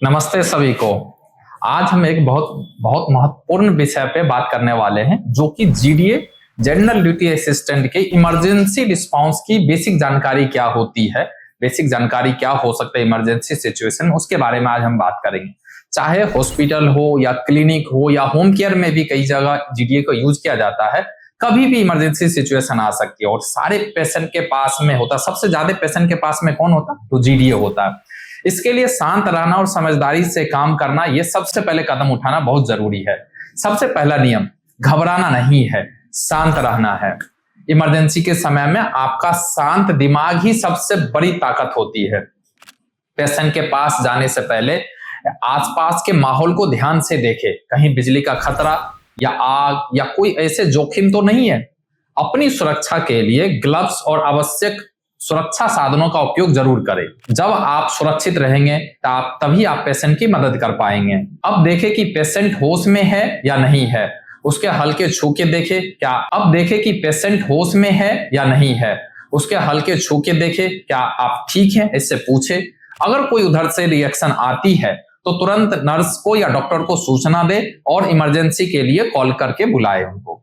नमस्ते सभी को। आज हम एक बहुत बहुत महत्वपूर्ण विषय पे बात करने वाले हैं, जो कि जीडीए जनरल ड्यूटी असिस्टेंट के इमरजेंसी रिस्पांस की बेसिक जानकारी क्या होती है, बेसिक जानकारी क्या हो सकता है इमरजेंसी सिचुएशन में, उसके बारे में आज हम बात करेंगे। चाहे हॉस्पिटल हो या क्लिनिक हो या होम केयर में भी कई जगह जीडीए को यूज किया जाता है। कभी भी इमरजेंसी सिचुएशन आ सकती है और सारे पेशेंट के पास में होता, सबसे ज्यादा पेशेंट के पास में कौन होता, तो जीडीए होता है। इसके लिए शांत रहना और समझदारी से काम करना, ये सबसे पहले कदम उठाना बहुत जरूरी है। सबसे पहला नियम घबराना नहीं है, शांत रहना है। इमरजेंसी के समय में आपका शांत दिमाग ही सबसे बड़ी ताकत होती है। पेशेंट के पास जाने से पहले आसपास के माहौल को ध्यान से देखें, कहीं बिजली का खतरा या आग या कोई ऐसे जोखिम तो नहीं है। अपनी सुरक्षा के लिए ग्लव्स और आवश्यक सुरक्षा साधनों का उपयोग जरूर करें। जब आप सुरक्षित रहेंगे तभी आप पेशेंट की मदद कर पाएंगे। अब देखें कि पेशेंट होश में है या नहीं है, उसके हल्के छू के देखें कि पेशेंट होश में है या नहीं है, उसके हल्के छू के देखें क्या आप ठीक हैं, इससे पूछे। अगर कोई उधर से रिएक्शन आती है तो तुरंत नर्स को या डॉक्टर को सूचना दे और इमरजेंसी के लिए कॉल करके बुलाए उनको।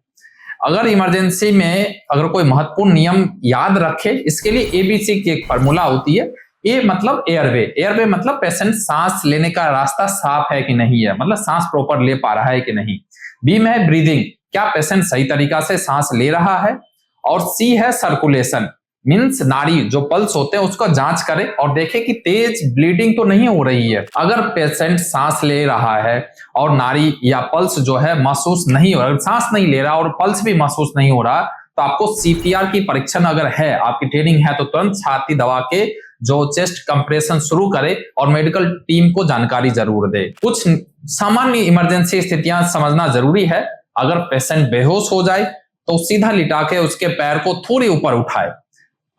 अगर इमरजेंसी में अगर कोई महत्वपूर्ण नियम याद रखे, इसके लिए एबीसी की एक फॉर्मूला होती है। ए मतलब एयरवे मतलब पेशेंट सांस लेने का रास्ता साफ है कि नहीं है, मतलब सांस प्रॉपर ले पा रहा है कि नहीं। बी में है ब्रीदिंग, क्या पेशेंट सही तरीका से सांस ले रहा है। और सी है सर्कुलेशन, मीन्स नाड़ी जो पल्स होते हैं उसको जांच करें और देखें कि तेज ब्लीडिंग तो नहीं हो रही है। अगर पेशेंट सांस ले रहा है और नाड़ी या पल्स जो है महसूस नहीं हो रहा, सांस नहीं ले रहा और पल्स भी महसूस नहीं हो रहा, तो आपको सीपीआर की परीक्षण अगर है, आपकी ट्रेनिंग है, तो तुरंत छाती दबा के जो चेस्ट कंप्रेशन शुरू करे और मेडिकल टीम को जानकारी जरूर दे। कुछ सामान्य इमरजेंसी स्थितियां समझना जरूरी है। अगर पेशेंट बेहोश हो जाए तो सीधा लिटा के उसके पैर को थोड़ी ऊपर उठाए।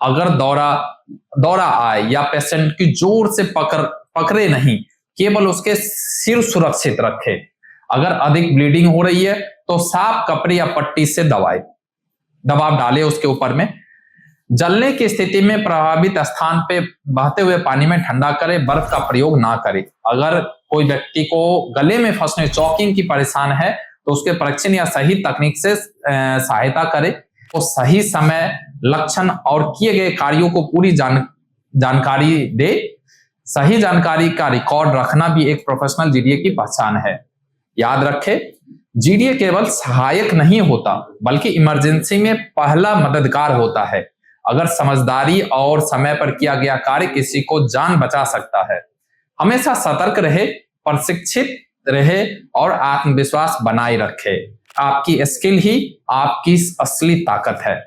अगर दौरा आए या पेशेंट की जोर से पकड़े नहीं, केवल उसके सिर सुरक्षित रखे। अगर अधिक ब्लीडिंग हो रही है तो साफ कपड़े या पट्टी से दबाव डाले उसके ऊपर में। जलने की स्थिति में प्रभावित स्थान पे बहते हुए पानी में ठंडा करे, बर्फ का प्रयोग ना करे। अगर कोई व्यक्ति को गले में फंसने चॉकिंग की परेशान है तो उसके परीक्षण या सही तकनीक से सहायता करे। तो सही समय, लक्षण और किए गए कार्यों को पूरी जानकारी दे। सही जानकारी का रिकॉर्ड रखना भी एक प्रोफेशनल जीडीए की पहचान है। याद रखें, जीडीए केवल सहायक नहीं होता बल्कि इमरजेंसी में पहला मददगार होता है। अगर समझदारी और समय पर किया गया कार्य किसी को जान बचा सकता है। हमेशा सतर्क रहे, प्रशिक्षित रहे और आत्मविश्वास बनाए रखे। आपकी स्किल ही आपकी असली ताकत है।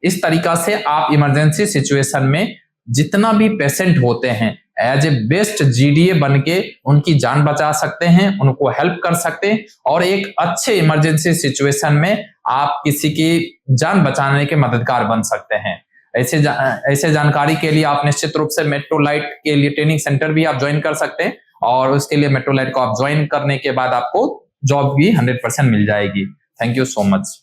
इस तरीका से आप इमरजेंसी सिचुएशन में जितना भी पेशेंट होते हैं, एज ए बेस्ट जीडीए बन के उनकी जान बचा सकते हैं, उनको हेल्प कर सकते हैं और एक अच्छे इमरजेंसी सिचुएशन में आप किसी की जान बचाने के मददगार बन सकते हैं। ऐसे जानकारी के लिए आप निश्चित रूप से मेट्रोलाइट के लिए ट्रेनिंग सेंटर भी आप ज्वाइन कर सकते हैं और उसके लिए मेट्रोलाइट को आप ज्वाइन करने के बाद आपको जॉब भी 100% मिल जाएगी। Thank you so much.